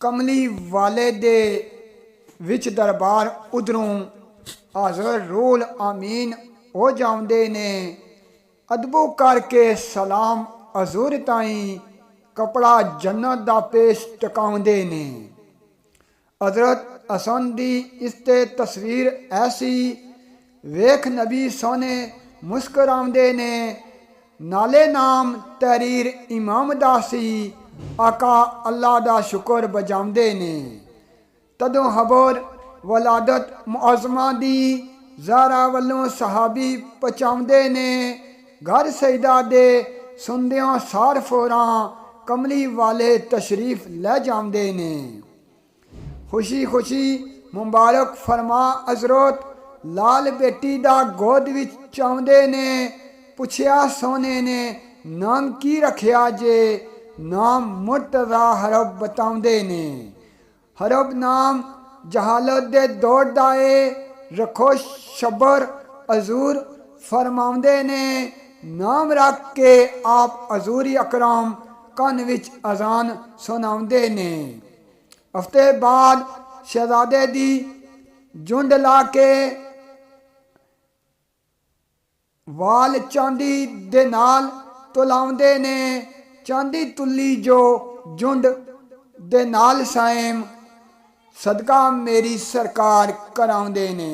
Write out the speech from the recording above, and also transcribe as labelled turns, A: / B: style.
A: कमली वाले दे विच दरबार उधरों हाज़र रोल आमीन हो जाते ने। अदबो करके सलाम हजूर ताई कपड़ा जन्नत दा पेश टकाउंदे ने। हजरत हसन दी इसते तस्वीर ऐसी वेख नबी सोने मुस्कराउंदे ने। नाले नाम तहरीर इमाम दासी आका अल्लाह दा शुक्र बजाउंदे ने। तदों खबर वलादत मुअज़्ज़मा दी ज़ारा वल्लों सहाबी पहुँचाउंदे ने। घर सईदा दे सुनदियां सार फोरां कमली वाले तशरीफ लै जाउंदे ने। खुशी खुशी मुबारक फरमा हजरत लाल बेटी दा गोद विच चाउंदे ने। पुछया सोने ने नाम की रखिया जे? नाम मुर्तज़ा हरब बताउंदे ने। हरब नाम जहालत दे दौड़ दाए रखो शबर हजूर फरमाउंदे ने। नाम रख के आप हजूरी अकरम कन विच अजान सुनाउंदे ने। हफ्ते बाद शहजादे दी झुंड ला के वाल चांदी दे नाल तुलाउंदे ने। चांदी तुली जो झुंड दे नाल साइम सदका मेरी सरकार कराउंदे ने।